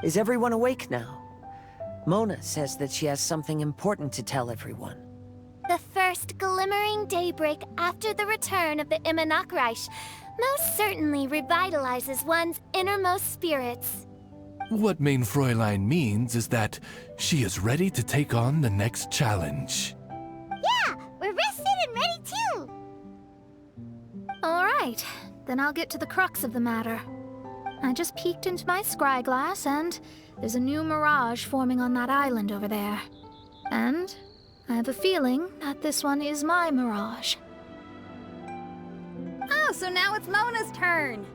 Is everyone awake now? Mona says that she has something important to tell everyone. The first glimmering daybreak after the return of the Immonakreich most certainly revitalizes one's innermost spirits. What Main Fräulein means is that she is ready to take on the next challenge. Yeah, we're rested and ready too. All right, then I'll get to the crux of the matter. I just peeked into my scry glass and there's a new mirage forming on that island over there. And I have a feeling that this one is my mirage. Oh, so now it's Mona's turn.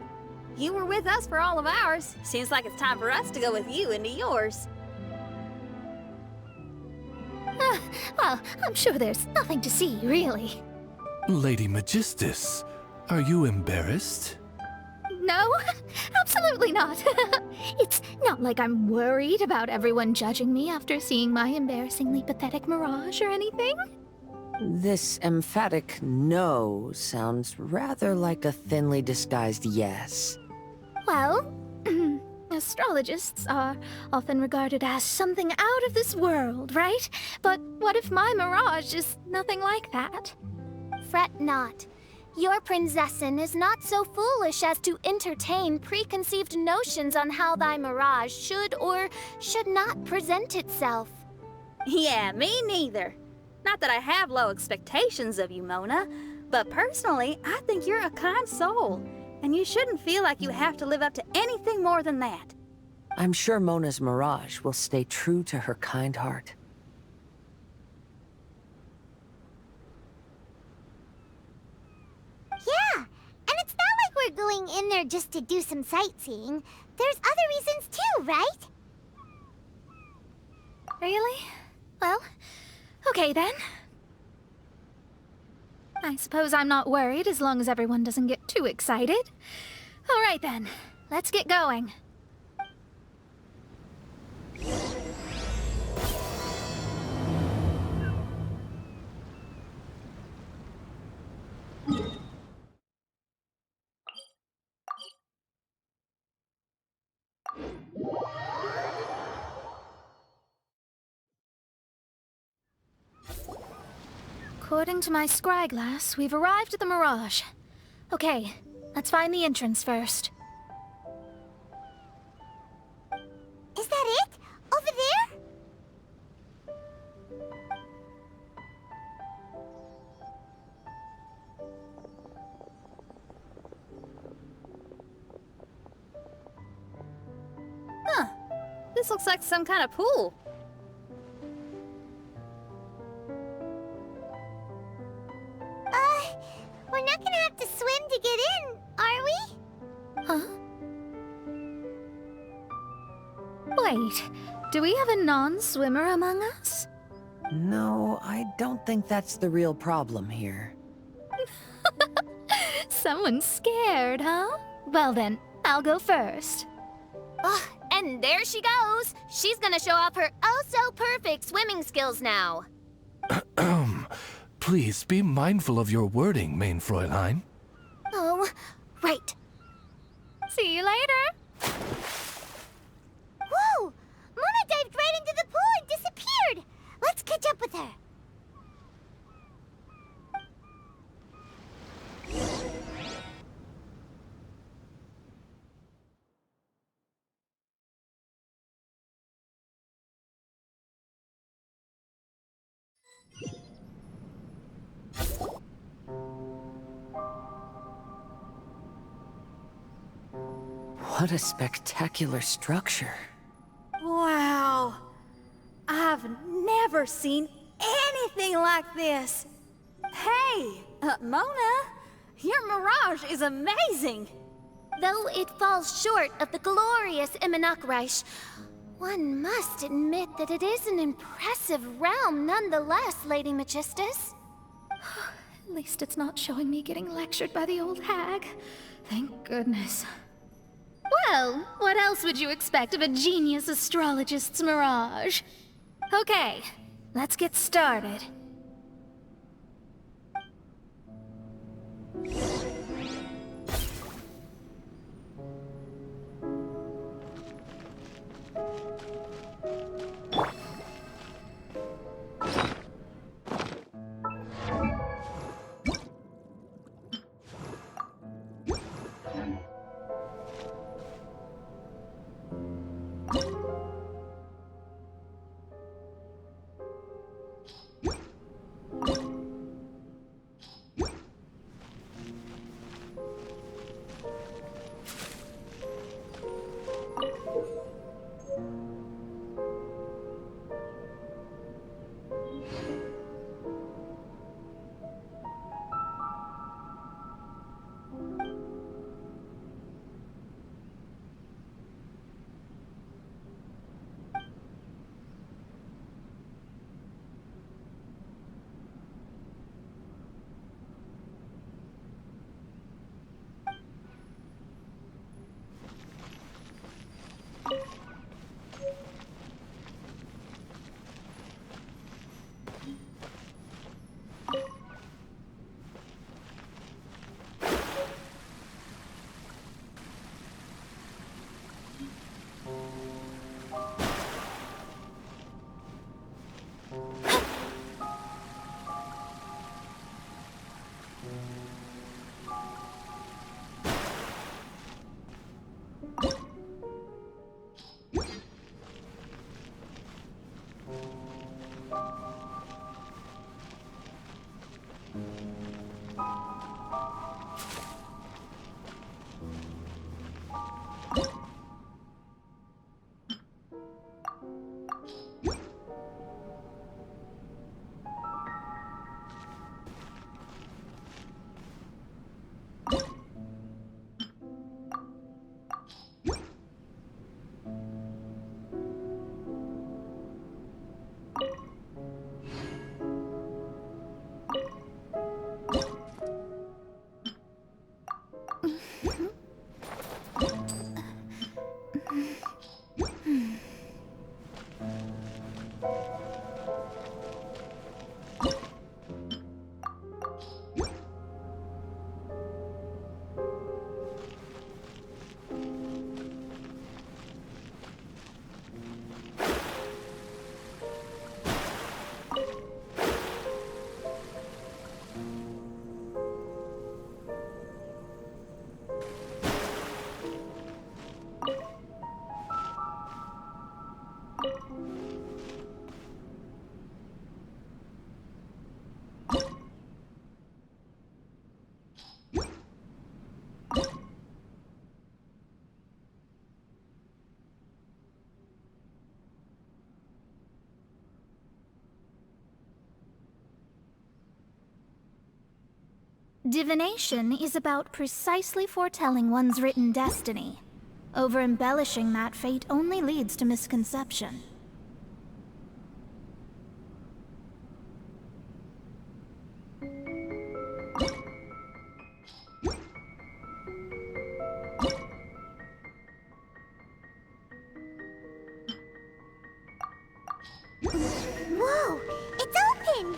You were with us for all of ours. Seems like it's time for us to go with you into yours. Well, I'm sure there's nothing to see, really. Lady Magistus, are you embarrassed? No, absolutely not. It's not like I'm worried about everyone judging me after seeing my embarrassingly pathetic mirage or anything. This emphatic no sounds rather like a thinly disguised yes. Well, astrologists are often regarded as something out of this world, right? But what if my mirage is nothing like that? Fret not. Your Prinzessin is not so foolish as to entertain preconceived notions on how thy mirage should or should not present itself. Yeah, me neither. Not that I have low expectations of you, Mona, but personally, I think you're a kind soul, and you shouldn't feel like you have to live up to anything more than that. I'm sure Mona's mirage will stay true to her kind heart. Yeah, and it's not like we're going in there just to do some sightseeing. There's other reasons too, right? Really? Well, okay then. I suppose I'm not worried as long as everyone doesn't get too excited. All right then, let's get going. According to my scry glass, we've arrived at the Mirage. Okay, let's find the entrance first. Is that it? Over there? Huh. This looks like some kind of pool. We're not gonna have to swim to get in, are we? Huh? Wait, do we have a non-swimmer among us? No, I don't think that's the real problem here. Someone's scared, huh? Well then, I'll go first. And there she goes. She's gonna show off her oh-so-perfect swimming skills now. Please be mindful of your wording, Main Fräulein. Oh, right. See you later. Whoa! Mona dived right into the pool and disappeared! Let's catch up with her. What a spectacular structure. Wow. I've never seen anything like this. Hey, Mona, your mirage is amazing. Though it falls short of the glorious Immonakreich, one must admit that it is an impressive realm nonetheless, Lady Magistus. At least it's not showing me getting lectured by the old hag. Thank goodness. Well, what else would you expect of a genius astrologist's mirage? Okay, let's get started. Divination is about precisely foretelling one's written destiny. Over-embellishing that fate only leads to misconception. Whoa! It's open!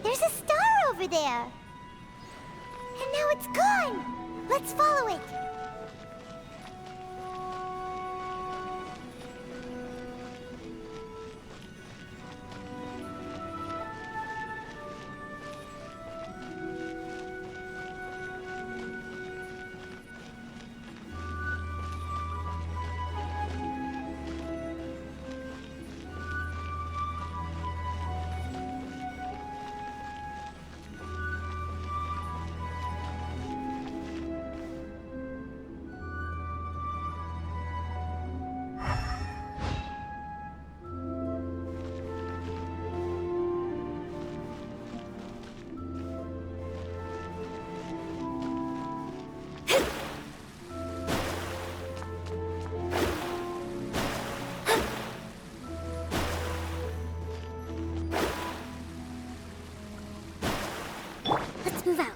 There's a star over there! And now it's gone! Let's follow it! Let's move out.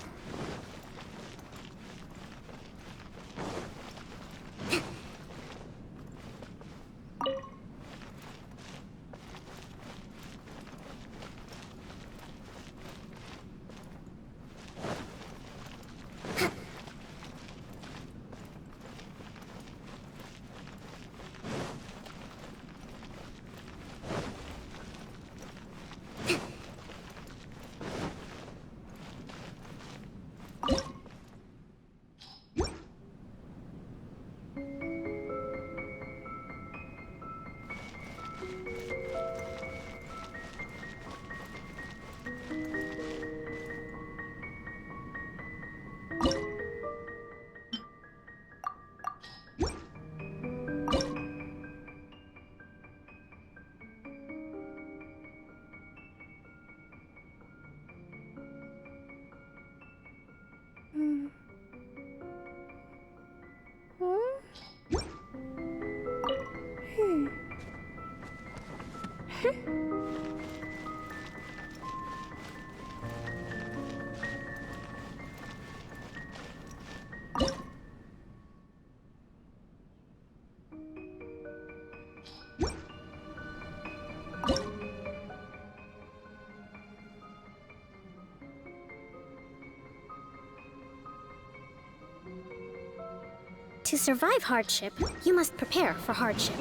To survive hardship, you must prepare for hardship.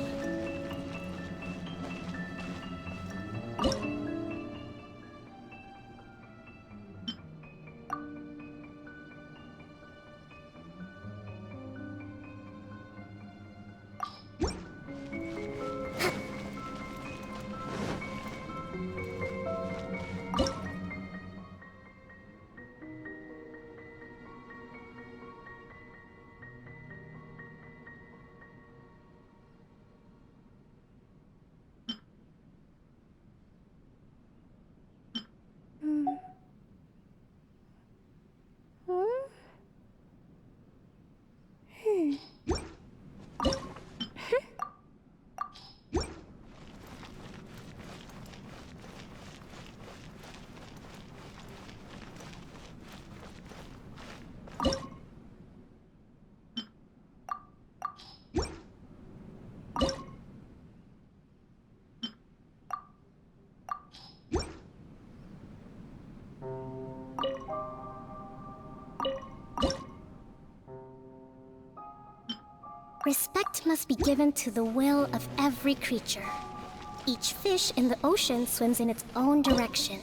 Respect must be given to the will of every creature. Each fish in the ocean swims in its own direction.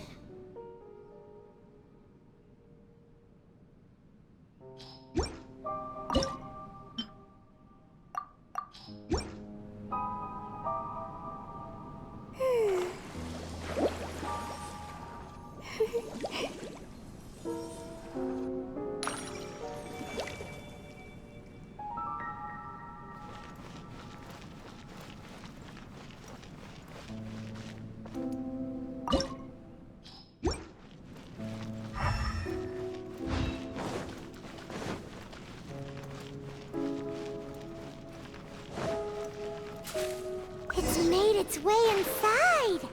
It's made its way inside!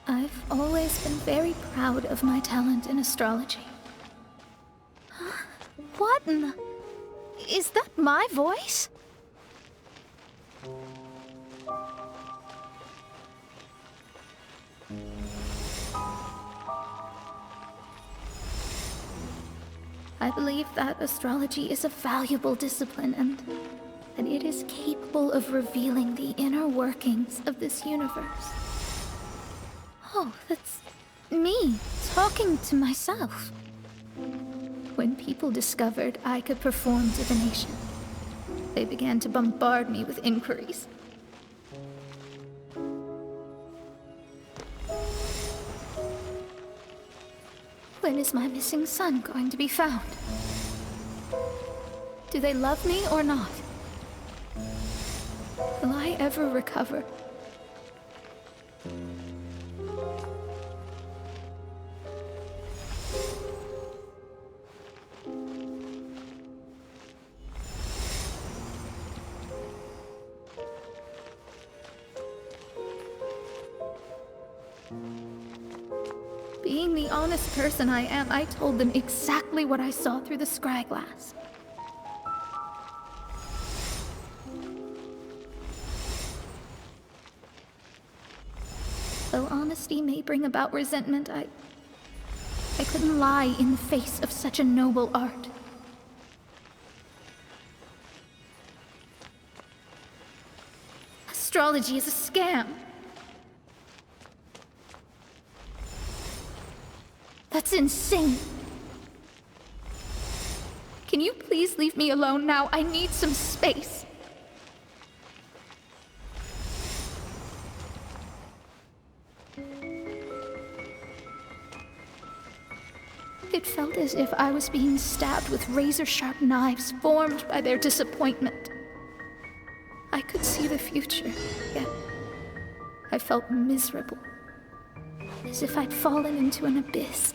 I've always been very proud of my talent in astrology. What in the... Is that my voice? I believe that astrology is a valuable discipline and that it is capable of revealing the inner workings of this universe. Oh, that's me talking to myself. When people discovered I could perform divination, they began to bombard me with inquiries. When is my missing son going to be found? Do they love me or not? Will I ever recover? Being the honest person I am, I told them exactly what I saw through the scryglass. Though honesty may bring about resentment, I couldn't lie in the face of such a noble art. Astrology is a scam. That's insane. Can you please leave me alone now? I need some space. It felt as if I was being stabbed with razor-sharp knives formed by their disappointment. I could see the future, yet I felt miserable. As if I'd fallen into an abyss.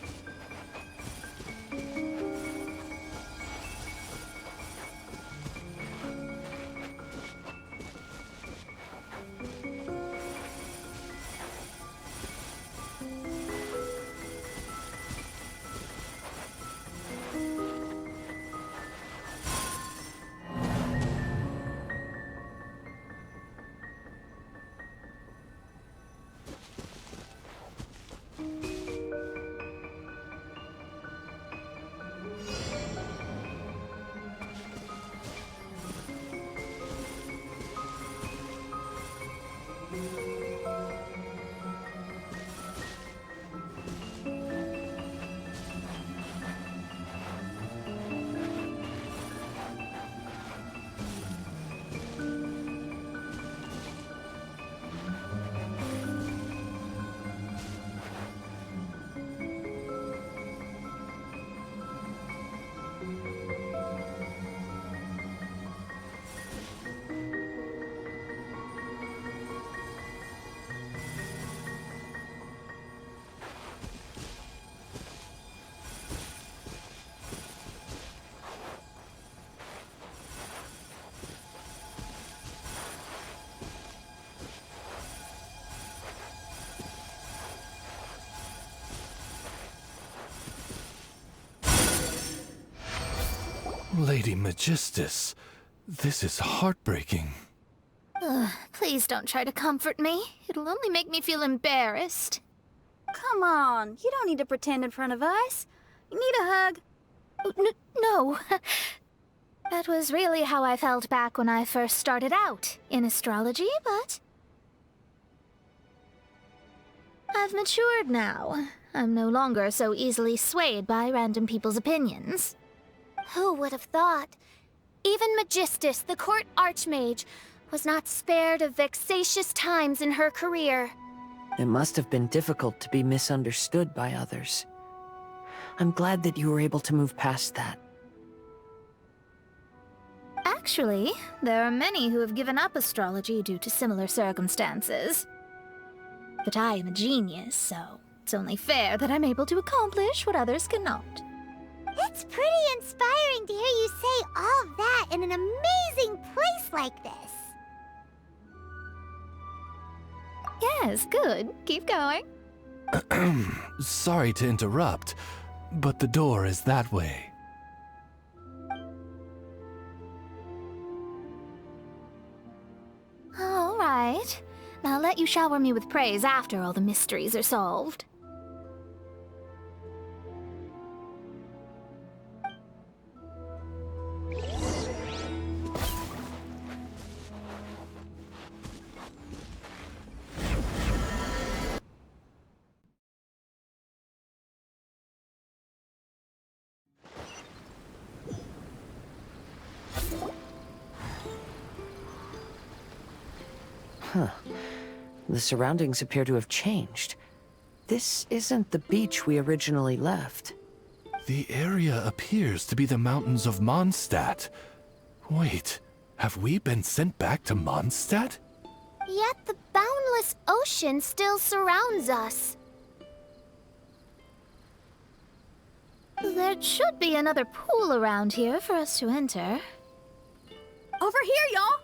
Lady Magistus, this is heartbreaking. Ugh, please don't try to comfort me. It'll only make me feel embarrassed. Come on, you don't need to pretend in front of us. You need a hug. No. That was really how I felt back when I first started out in astrology, but I've matured now. I'm no longer so easily swayed by random people's opinions. Who would have thought? Even Magistus, the court archmage, was not spared of vexatious times in her career. It must have been difficult to be misunderstood by others. I'm glad that you were able to move past that. Actually, there are many who have given up astrology due to similar circumstances. But I am a genius, so it's only fair that I'm able to accomplish what others cannot. It's pretty inspiring to hear you say all that in an amazing place like this. Yes, good. Keep going. Sorry to interrupt, but the door is that way. All right. Now I'll let you shower me with praise after all the mysteries are solved. Huh. The surroundings appear to have changed. This isn't the beach we originally left. The area appears to be the mountains of Mondstadt. Wait, have we been sent back to Mondstadt? Yet the boundless ocean still surrounds us. There should be another pool around here for us to enter. Over here, y'all!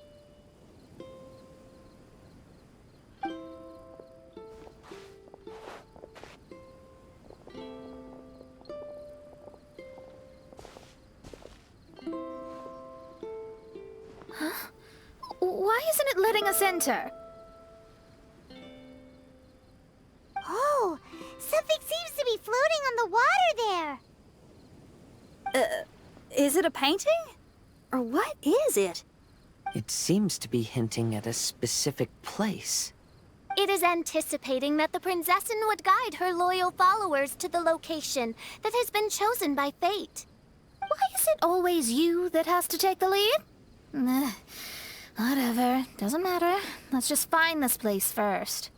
Why isn't it letting us enter? Oh, something seems to be floating on the water there. Is it a painting? Or what is it? It seems to be hinting at a specific place. It is anticipating that the Princessin would guide her loyal followers to the location that has been chosen by fate. Why is it always you that has to take the lead? Whatever, doesn't matter. Let's just find this place first.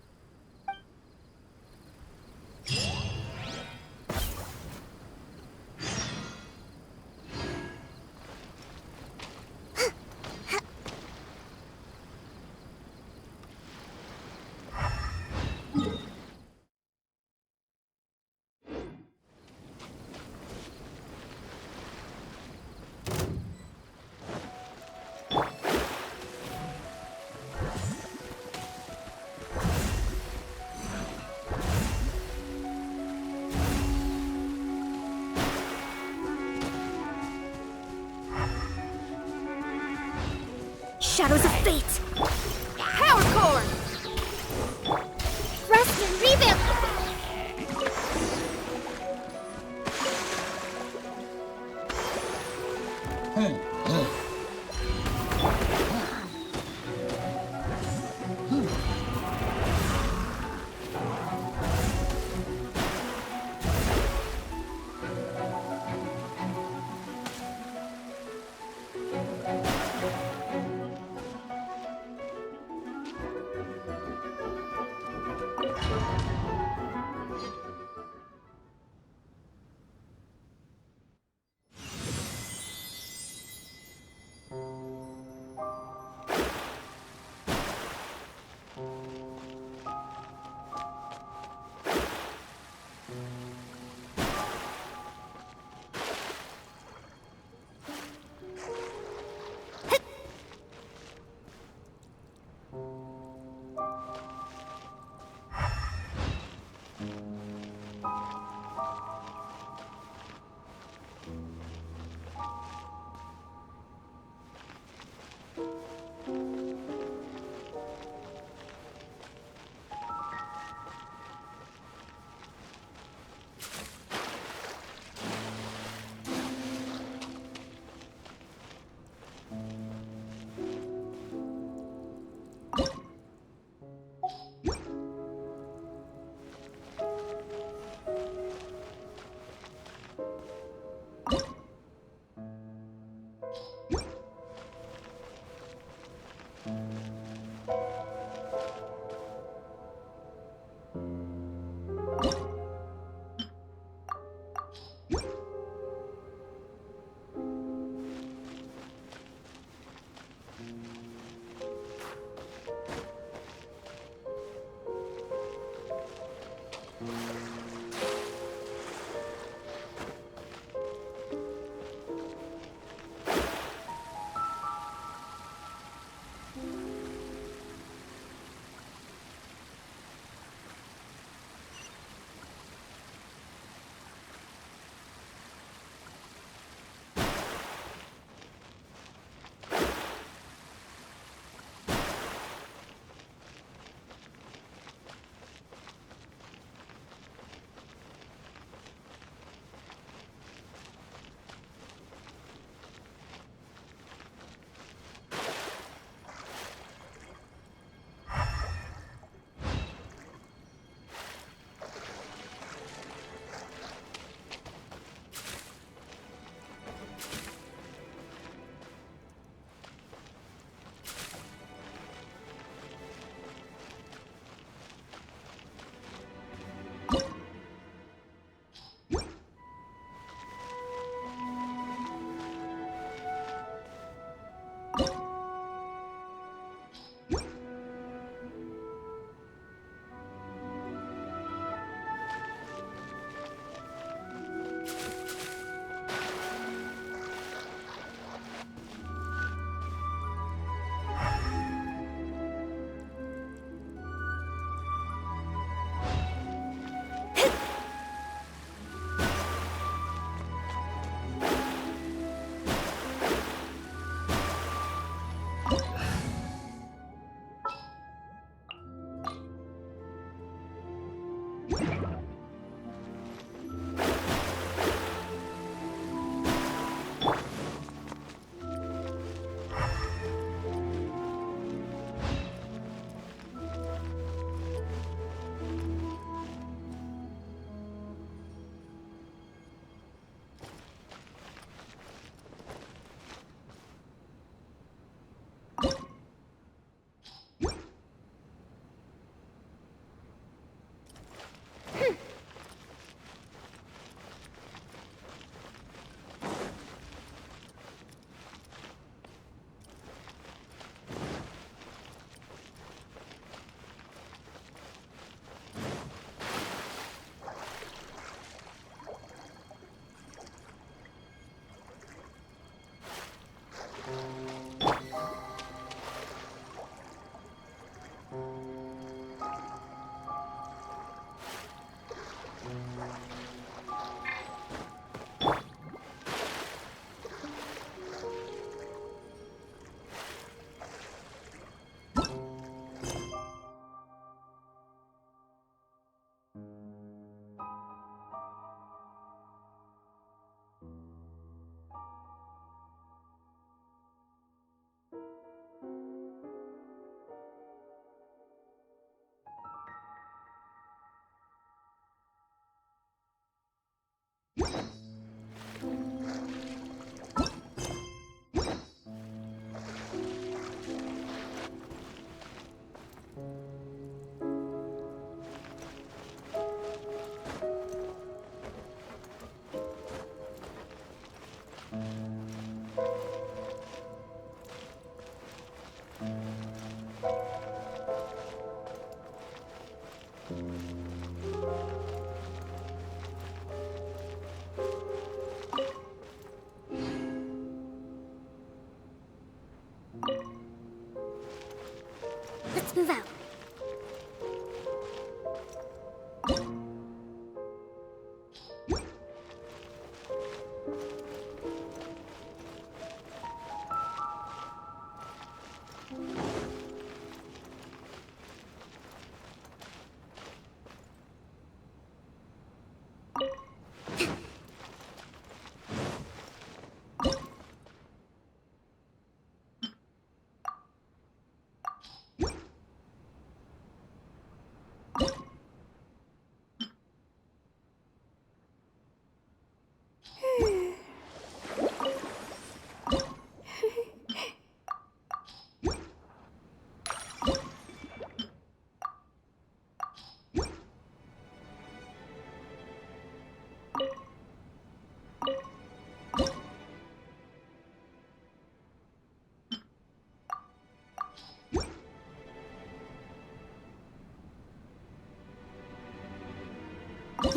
Shadows of fate! Power cord! Rest and rebuild!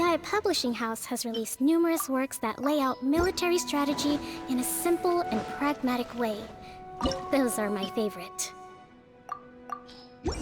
Sky Publishing House has released numerous works that lay out military strategy in a simple and pragmatic way. Those are my favorite. Look!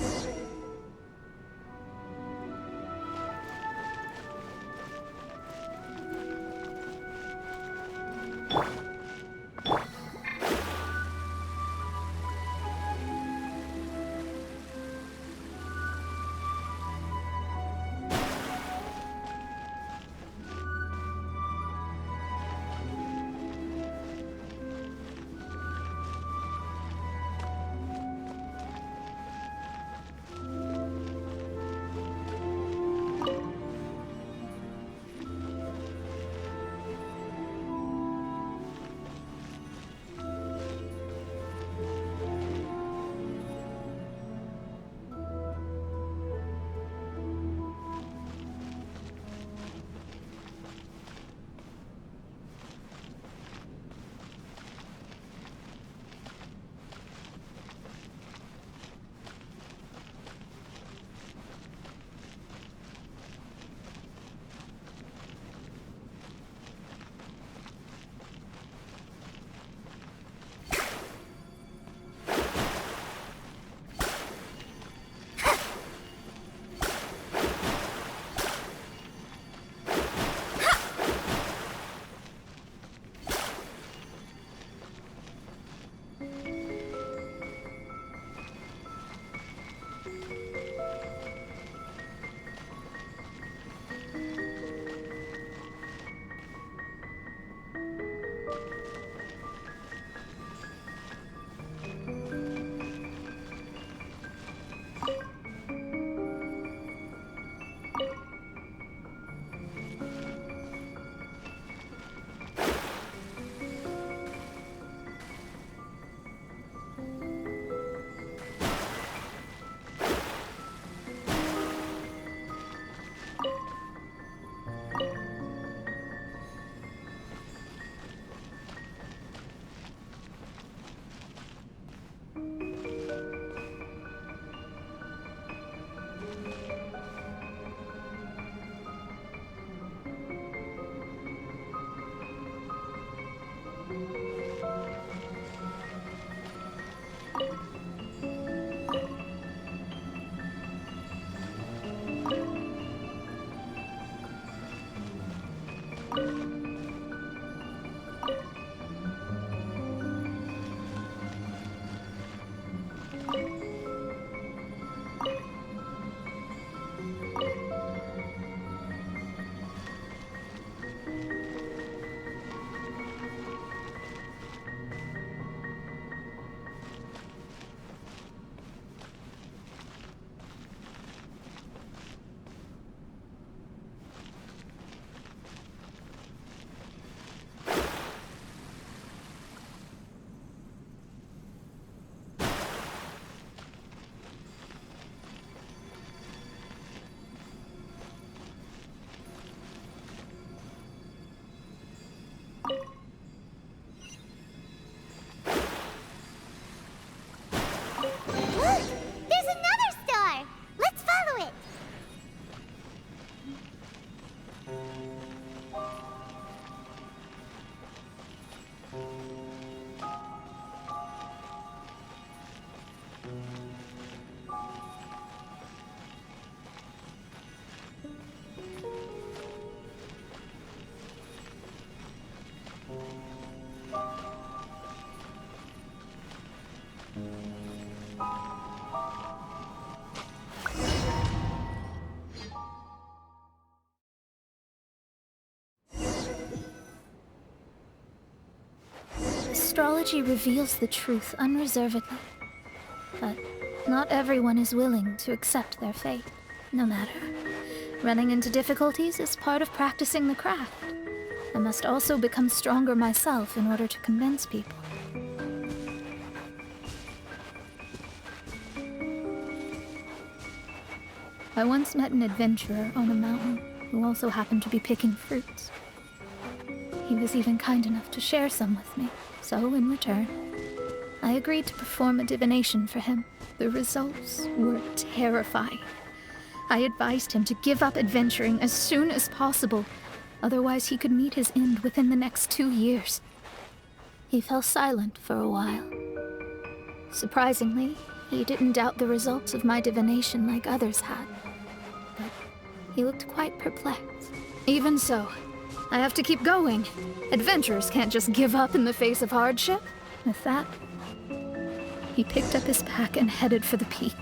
There's another star! Let's follow it! Astrology reveals the truth unreservedly, but not everyone is willing to accept their fate, no matter. Running into difficulties is part of practicing the craft. I must also become stronger myself in order to convince people. I once met an adventurer on a mountain who also happened to be picking fruits. He was even kind enough to share some with me, so in return, I agreed to perform a divination for him. The results were terrifying. I advised him to give up adventuring as soon as possible. Otherwise, he could meet his end within the next 2 years. He fell silent for a while. Surprisingly, he didn't doubt the results of my divination like others had. But he looked quite perplexed. Even so, I have to keep going. Adventurers can't just give up in the face of hardship. With that, he picked up his pack and headed for the peak.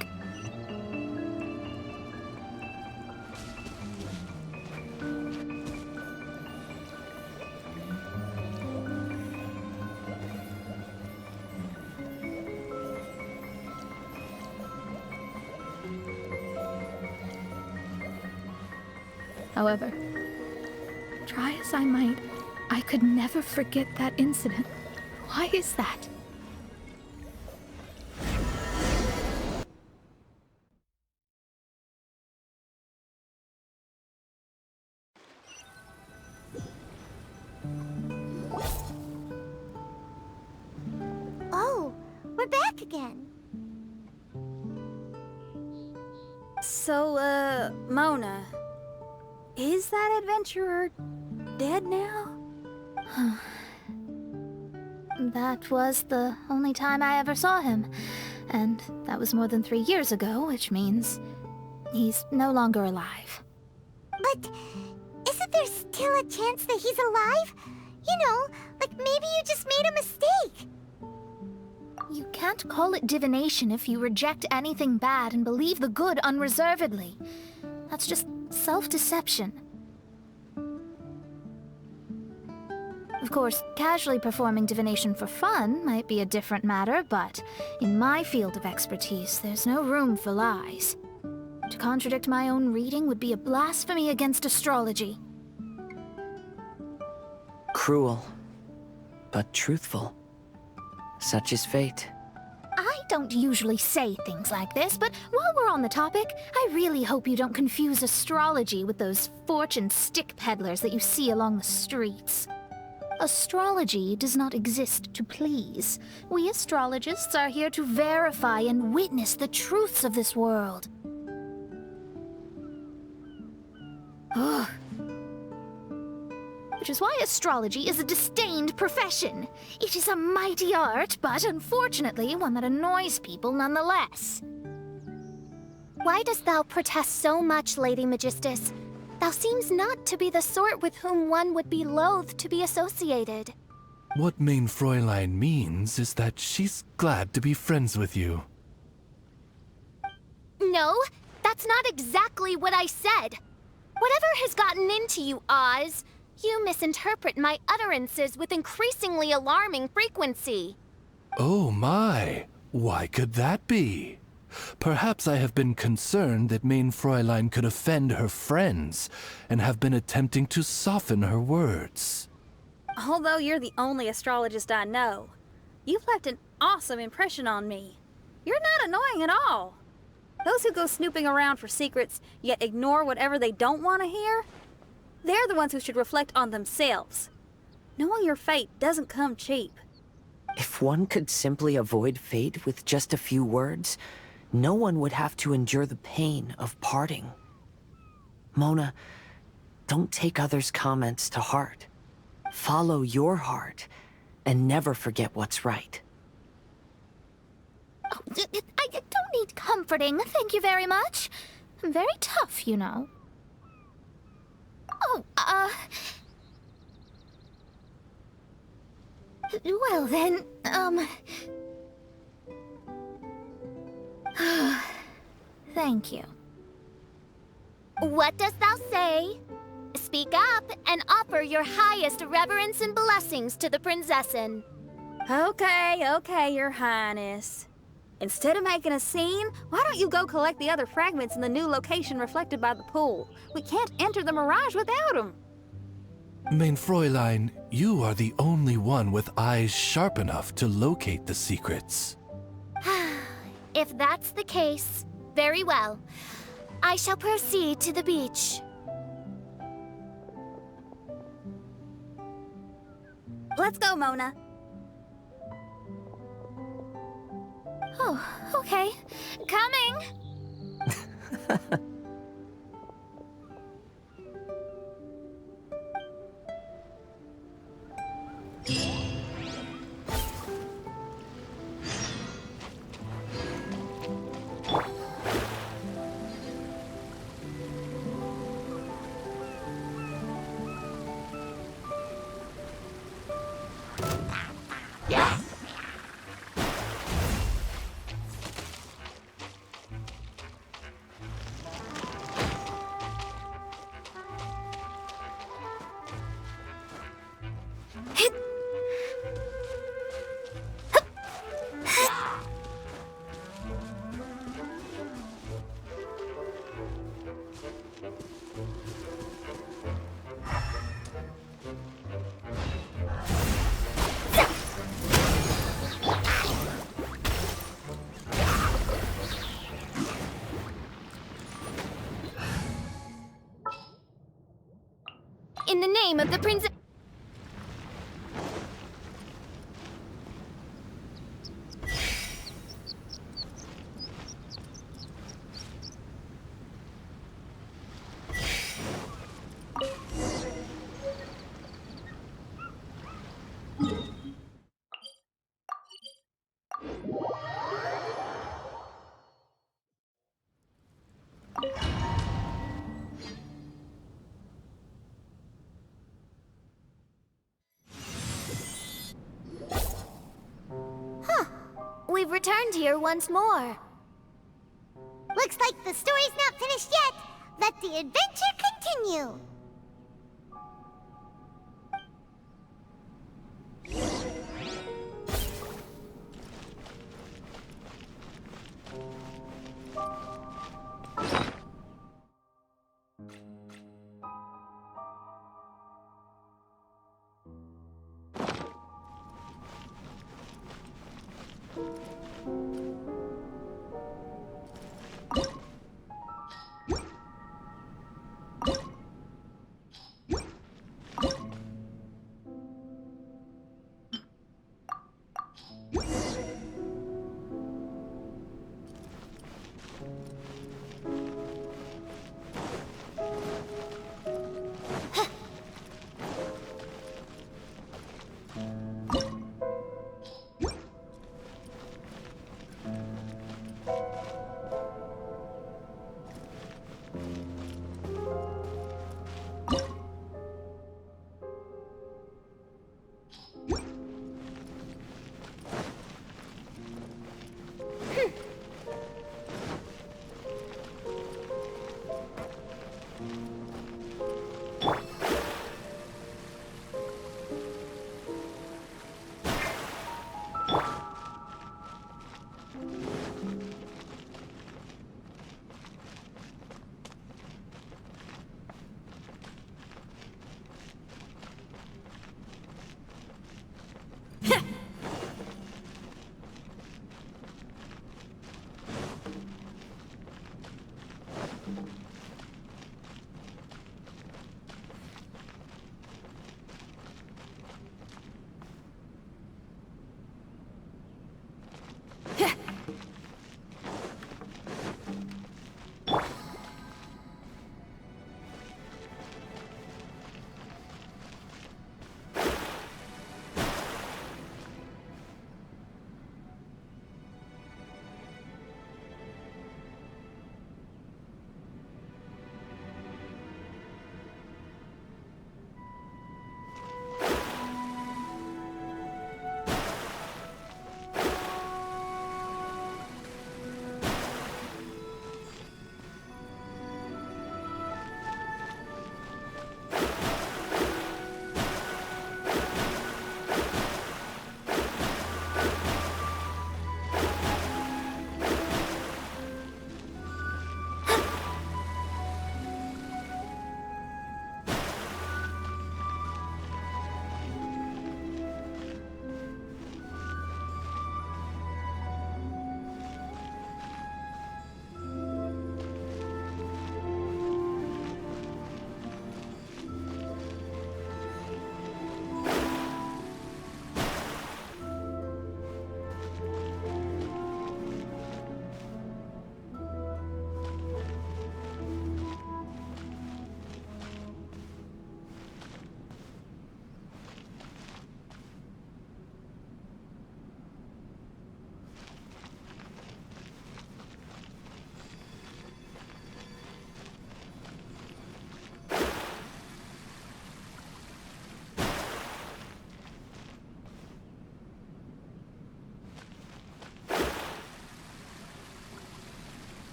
However, try as I might, I could never forget that incident. Why is that? Oh, we're back again. So, Mona, is that adventurer dead now? That was the only time I ever saw him. And that was more than 3 years ago, which means he's no longer alive. But isn't there still a chance that he's alive? You know, like maybe you just made a mistake. You can't call it divination if you reject anything bad and believe the good unreservedly. That's just self-deception. Of course, casually performing divination for fun might be a different matter, but in my field of expertise, there's no room for lies. To contradict my own reading would be a blasphemy against astrology. Cruel, but truthful. Such is fate. I don't usually say things like this, but while we're on the topic, I really hope you don't confuse astrology with those fortune stick peddlers that you see along the streets. Astrology does not exist to please. We astrologists are here to verify and witness the truths of this world. Ugh. Which is why astrology is a disdained profession. It is a mighty art, but unfortunately one that annoys people nonetheless. Why dost thou protest so much, Lady Magistus? Thou seems not to be the sort with whom one would be loath to be associated. What Mein Fräulein means is that she's glad to be friends with you. No, that's not exactly what I said. Whatever has gotten into you, Oz, you misinterpret my utterances with increasingly alarming frequency. Oh my, why could that be? Perhaps I have been concerned that Mein Fräulein could offend her friends, and have been attempting to soften her words. Although you're the only astrologist I know, you've left an awesome impression on me. You're not annoying at all. Those who go snooping around for secrets, yet ignore whatever they don't want to hear, they're the ones who should reflect on themselves. Knowing your fate doesn't come cheap. If one could simply avoid fate with just a few words, no one would have to endure the pain of parting. Mona, don't take others' comments to heart. Follow your heart, and never forget what's right. Oh, I don't need comforting, thank you very much. I'm very tough, you know. Oh, well then, thank you. What dost thou say? Speak up and offer your highest reverence and blessings to the Prinzessin. Okay, Your Highness. Instead of making a scene, why don't you go collect the other fragments in the new location reflected by the pool? We can't enter the Mirage without them. Mein Fräulein, you are the only one with eyes sharp enough to locate the secrets. If that's the case, very well. I shall proceed to the beach. Let's go, Mona. Oh, okay. Coming! the name of the princess. We've returned here once more. Looks like the story's not finished yet. Let the adventure continue.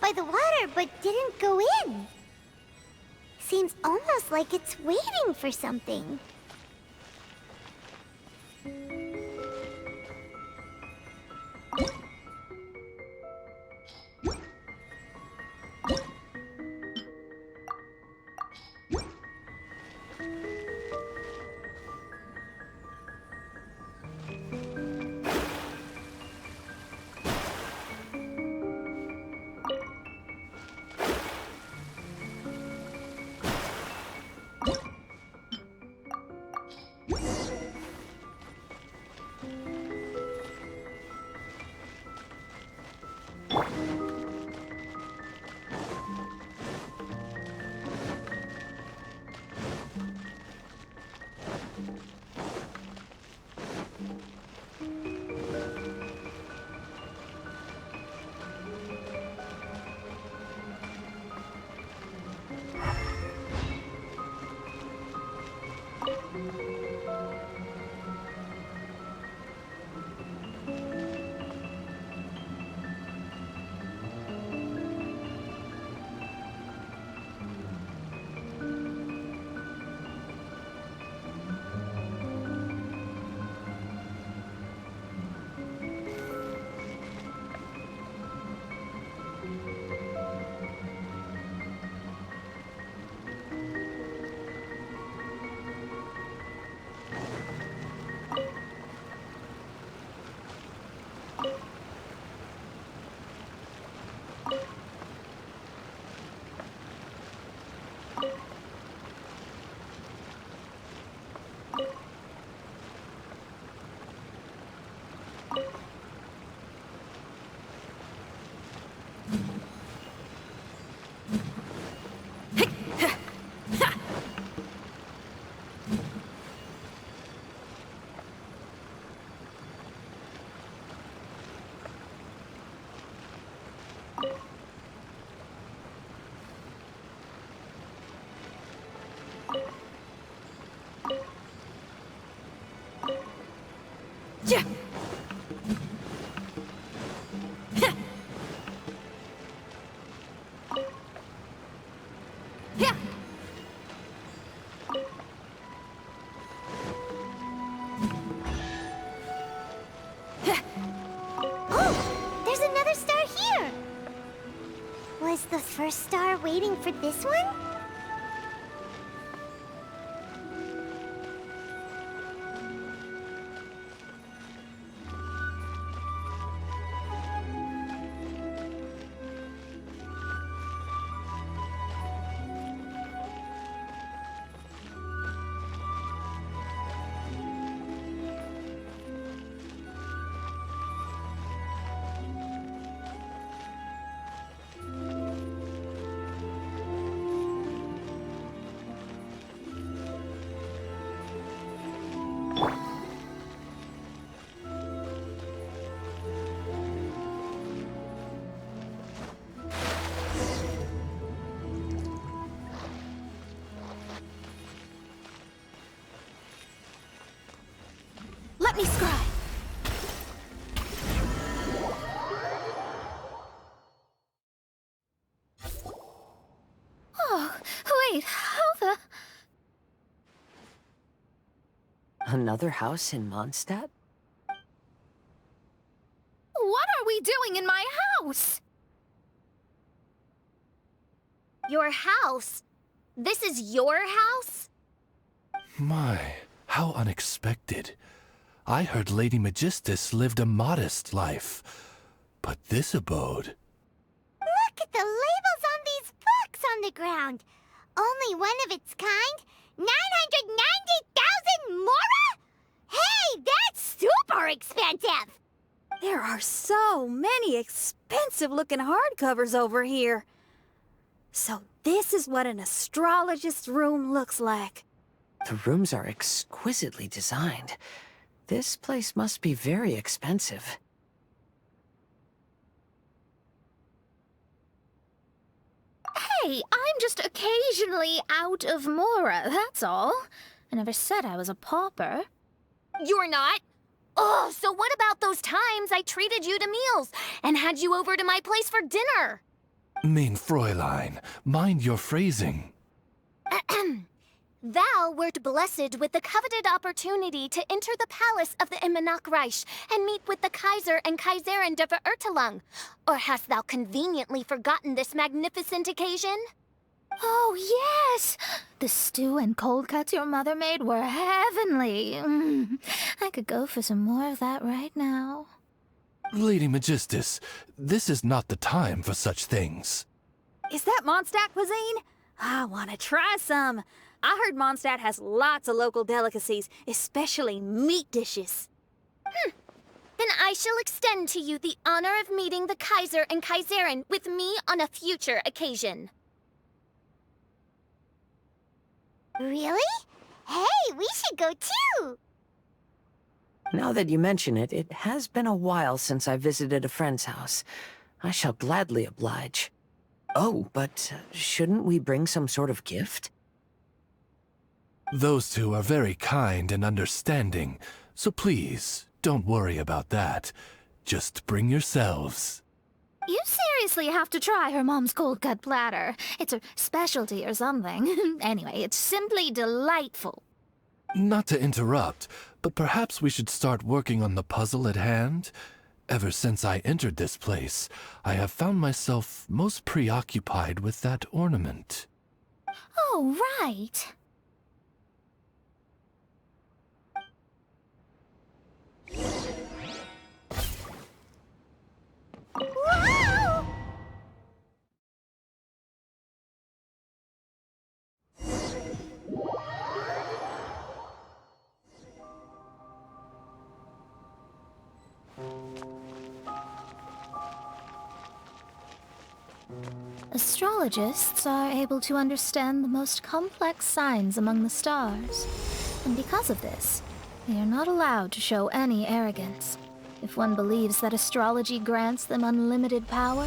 by the water but didn't go in. Seems almost like it's waiting for something. Oh, there's another star here. Was the first star waiting for this one? Let me scry. Oh, wait, how the... Another house in Mondstadt? What are we doing in my house? Your house? This is your house? My, how unexpected. I heard Lady Magistus lived a modest life, but this abode... Look at the labels on these books on the ground. Only one of its kind? 990,000 mora? Hey, that's super expensive! There are so many expensive-looking hardcovers over here. So this is what an astrologist's room looks like. The rooms are exquisitely designed. This place must be very expensive. Hey, I'm just occasionally out of mora, that's all. I never said I was a pauper. You're not? Oh, so what about those times I treated you to meals and had you over to my place for dinner? Mein Fräulein, mind your phrasing. Thou wert blessed with the coveted opportunity to enter the palace of the Immenach Reich and meet with the Kaiser and Kaiserin der Verurteilung. Or hast thou conveniently forgotten this magnificent occasion? Oh, yes! The stew and cold cuts your mother made were heavenly. I could go for some more of that right now. Lady Magistus, this is not the time for such things. Is that Mondstadt cuisine? I want to try some. I heard Mondstadt has lots of local delicacies, especially meat dishes. Then I shall extend to you the honor of meeting the Kaiser and Kaiserin with me on a future occasion. Really? Hey, we should go too! Now that you mention it, it has been a while since I visited a friend's house. I shall gladly oblige. Oh, but shouldn't we bring some sort of gift? Those two are very kind and understanding, so please, don't worry about that. Just bring yourselves. You seriously have to try her mom's cold cut platter. It's her specialty or something. Anyway, it's simply delightful. Not to interrupt, but perhaps we should start working on the puzzle at hand? Ever since I entered this place, I have found myself most preoccupied with that ornament. Oh, right. Whoa! Astrologists are able to understand the most complex signs among the stars. And because of this, they are not allowed to show any arrogance. If one believes that astrology grants them unlimited power,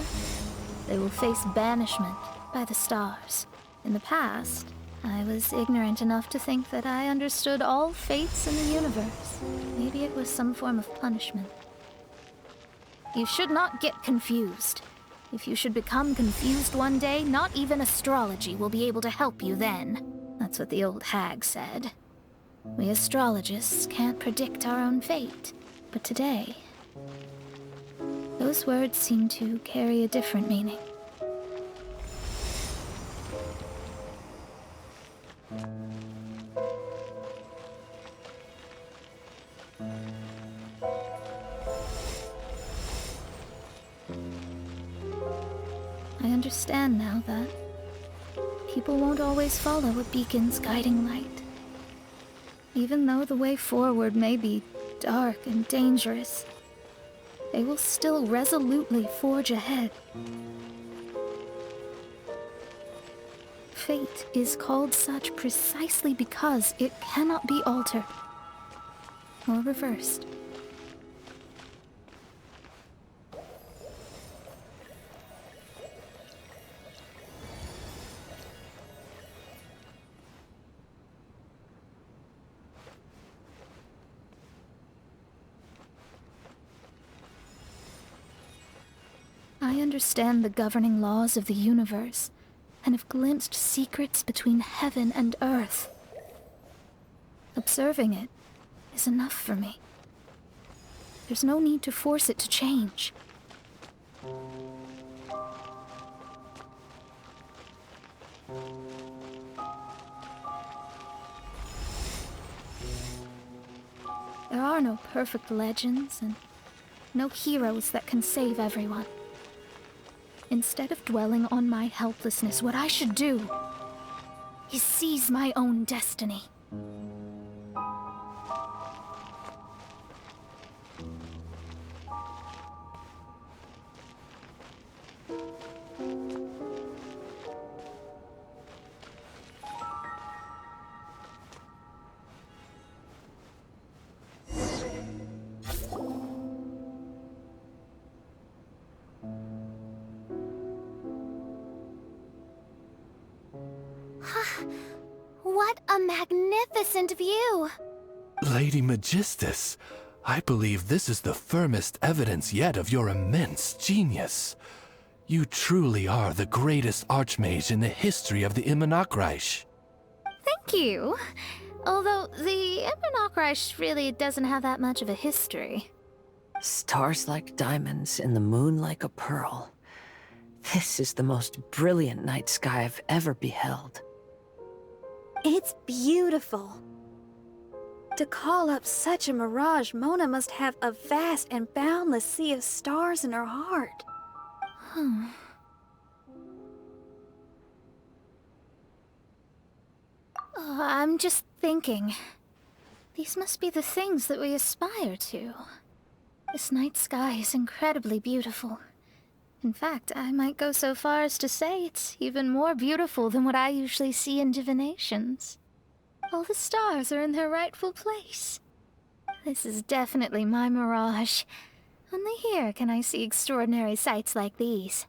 they will face banishment by the stars. In the past, I was ignorant enough to think that I understood all fates in the universe. Maybe it was some form of punishment. You should not get confused. If you should become confused one day, not even astrology will be able to help you then. That's what the old hag said. We astrologists can't predict our own fate. But today, those words seem to carry a different meaning. I understand now that people won't always follow a beacon's guiding light. Even though the way forward may be dark and dangerous, they will still resolutely forge ahead. Fate is called such precisely because it cannot be altered or reversed. I understand the governing laws of the universe, and have glimpsed secrets between heaven and earth. Observing it is enough for me. There's no need to force it to change. There are no perfect legends, and no heroes that can save everyone. Instead of dwelling on my helplessness, what I should do is seize my own destiny. What a magnificent view! Lady Magistus, I believe this is the firmest evidence yet of your immense genius. You truly are the greatest archmage in the history of the Immonakreich. Thank you. Although the Immonakreich really doesn't have that much of a history. Stars like diamonds and the moon like a pearl. This is the most brilliant night sky I've ever beheld. It's beautiful. To call up such a mirage, Mona must have a vast and boundless sea of stars in her heart. I'm just thinking. These must be the things that we aspire to. This night sky is incredibly beautiful. In fact, I might go so far as to say it's even more beautiful than what I usually see in divinations. All the stars are in their rightful place. This is definitely my mirage. Only here can I see extraordinary sights like these.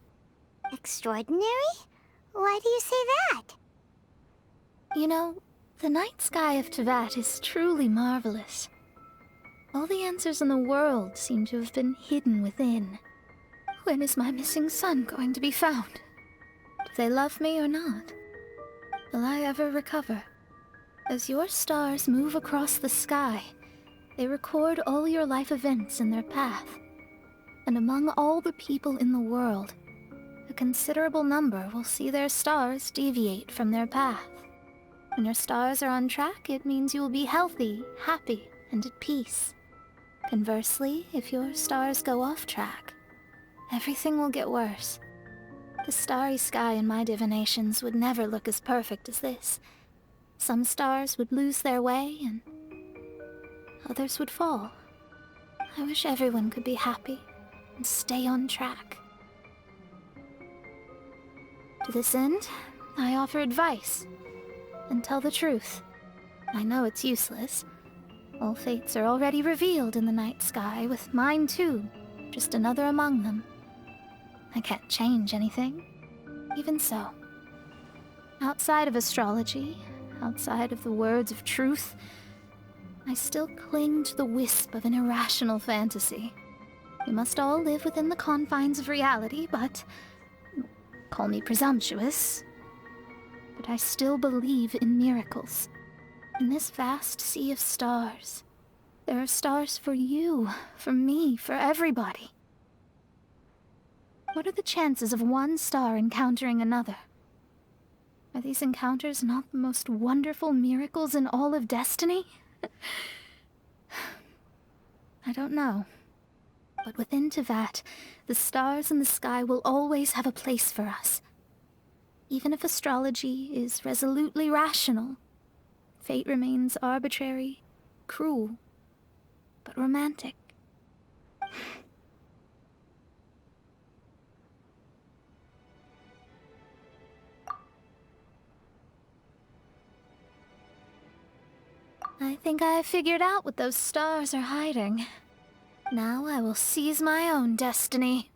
Extraordinary? Why do you say that? You know, the night sky of Tevat is truly marvelous. All the answers in the world seem to have been hidden within. When is my missing son going to be found? Do they love me or not? Will I ever recover? As your stars move across the sky, they record all your life events in their path. And among all the people in the world, a considerable number will see their stars deviate from their path. When your stars are on track, it means you will be healthy, happy, and at peace. Conversely, if your stars go off track, everything will get worse. The starry sky in my divinations would never look as perfect as this. Some stars would lose their way, and others would fall. I wish everyone could be happy and stay on track. To this end, I offer advice and tell the truth. I know it's useless. All fates are already revealed in the night sky, with mine too, just another among them. I can't change anything. Even so, outside of astrology, outside of the words of truth, I still cling to the wisp of an irrational fantasy. We must all live within the confines of reality, but call me presumptuous. But I still believe in miracles. In this vast sea of stars, there are stars for you, for me, for everybody. What are the chances of one star encountering another? Are these encounters not the most wonderful miracles in all of destiny? I don't know. But within Tevat, the stars in the sky will always have a place for us. Even if astrology is resolutely rational, fate remains arbitrary, cruel, but romantic. I think I have figured out what those stars are hiding. Now I will seize my own destiny.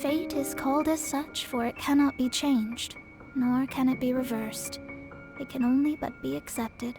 Fate is called as such, for it cannot be changed, nor can it be reversed. It can only but be accepted.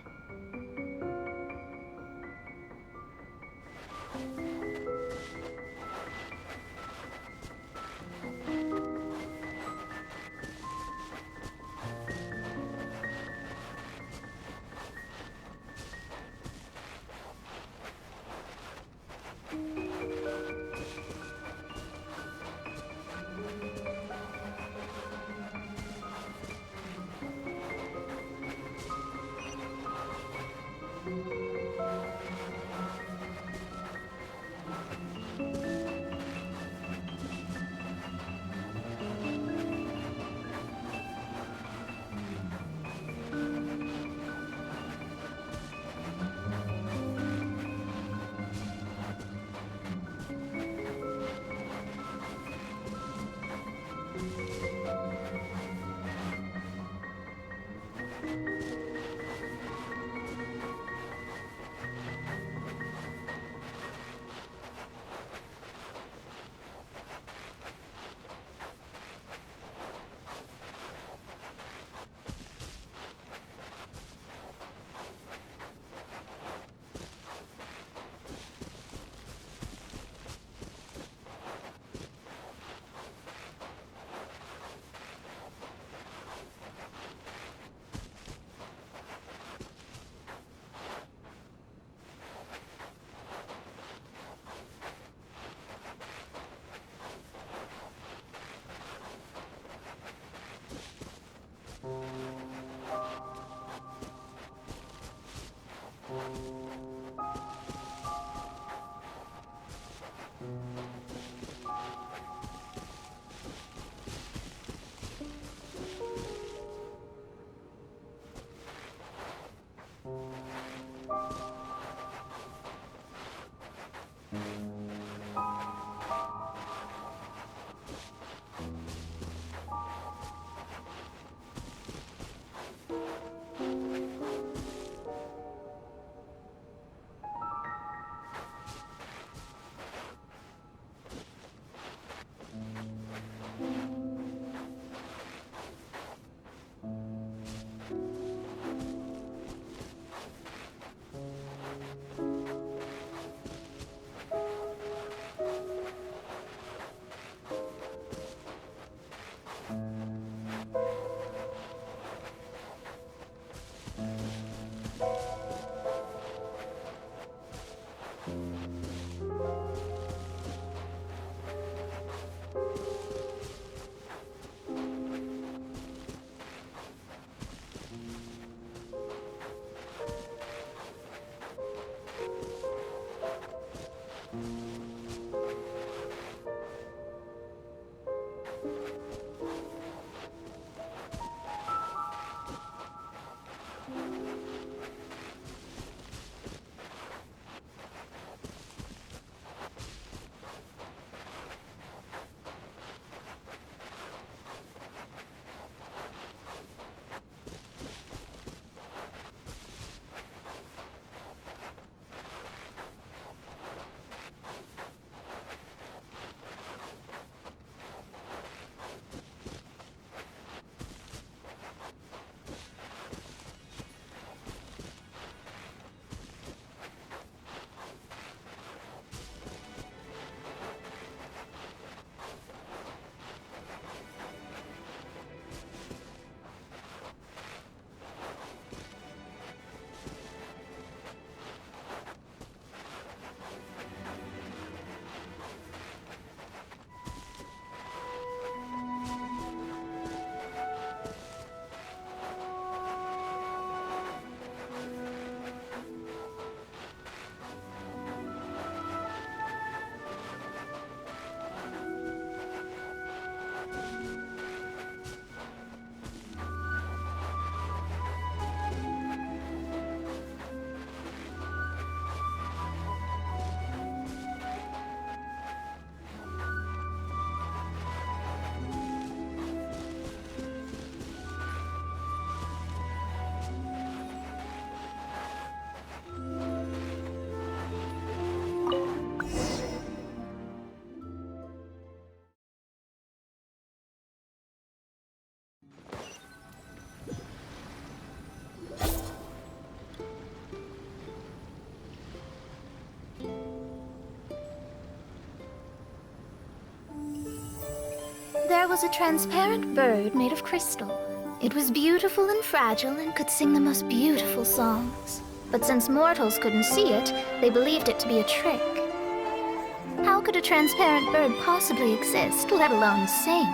there was a transparent bird made of crystal. It was beautiful and fragile and could sing the most beautiful songs. But since mortals couldn't see it, they believed it to be a trick. How could a transparent bird possibly exist, let alone sing?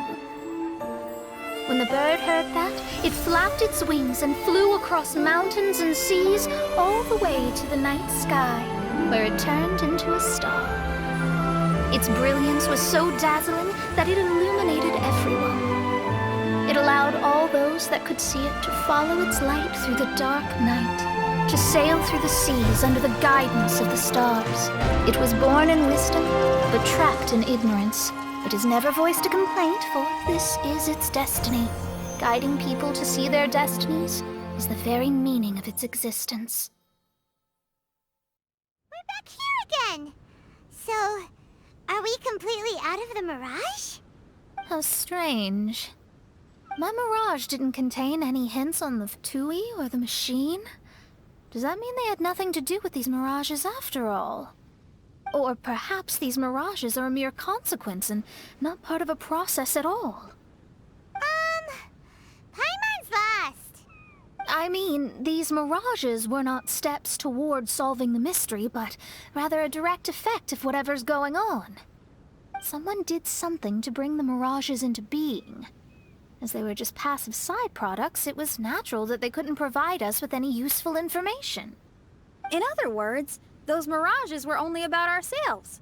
When the bird heard that, it flapped its wings and flew across mountains and seas all the way to the night sky, where it turned into a star. Its brilliance was so dazzling that it illuminated everyone. It allowed all those that could see it to follow its light through the dark night, to sail through the seas under the guidance of the stars. It was born in wisdom, but trapped in ignorance. It has never voiced a complaint, for this is its destiny. Guiding people to see their destinies is the very meaning of its existence. We're back here again! So, are we completely out of the mirage? How strange. My mirage didn't contain any hints on the Fatui or the machine. Does that mean they had nothing to do with these mirages after all? Or perhaps these mirages are a mere consequence and not part of a process at all? Paimon's lost. I mean, these mirages were not steps towards solving the mystery, but rather a direct effect of whatever's going on. Someone did something to bring the mirages into being. As they were just passive side products, it was natural that they couldn't provide us with any useful information. In other words, those mirages were only about ourselves.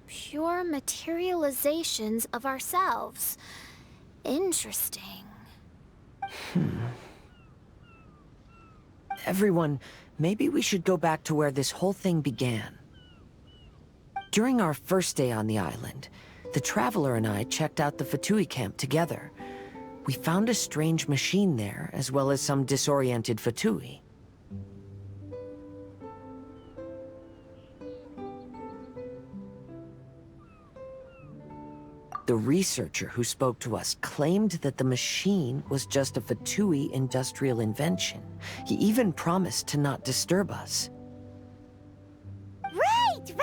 Pure materializations of ourselves. Interesting. Everyone, maybe we should go back to where this whole thing began. During our first day on the island, the Traveler and I checked out the Fatui camp together. We found a strange machine there, as well as some disoriented Fatui. The researcher who spoke to us claimed that the machine was just a Fatui industrial invention. He even promised to not disturb us. Right!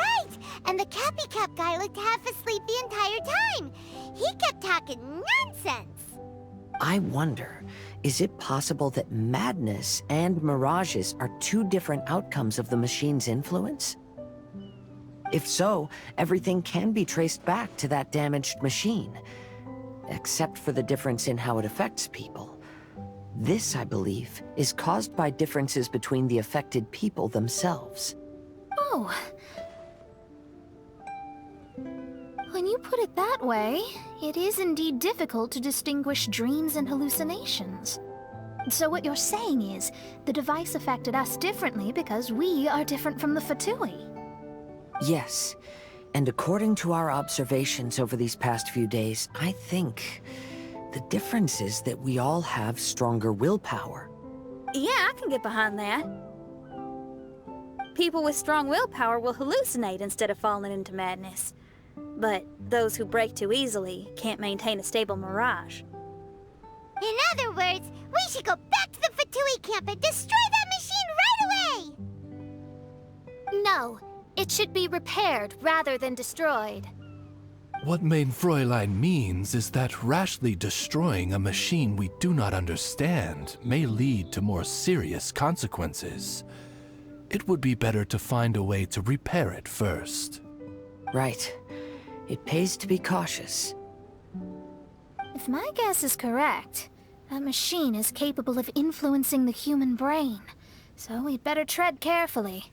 And the Cappy Cap guy looked half asleep the entire time. He kept talking nonsense. I wonder, is it possible that madness and mirages are two different outcomes of the machine's influence? If so, everything can be traced back to that damaged machine, except for the difference in how it affects people. This, I believe, is caused by differences between the affected people themselves. Oh. When you put it that way, it is indeed difficult to distinguish dreams and hallucinations. So what you're saying is, the device affected us differently because we are different from the Fatui. Yes, and according to our observations over these past few days, I think the difference is that we all have stronger willpower. Yeah, I can get behind that. People with strong willpower will hallucinate instead of falling into madness. But those who break too easily can't maintain a stable mirage. In other words, we should go back to the Fatui camp and destroy that machine right away! No, it should be repaired rather than destroyed. What Main Fräulein means is that rashly destroying a machine we do not understand may lead to more serious consequences. It would be better to find a way to repair it first. Right. It pays to be cautious. If my guess is correct, that machine is capable of influencing the human brain, so we'd better tread carefully.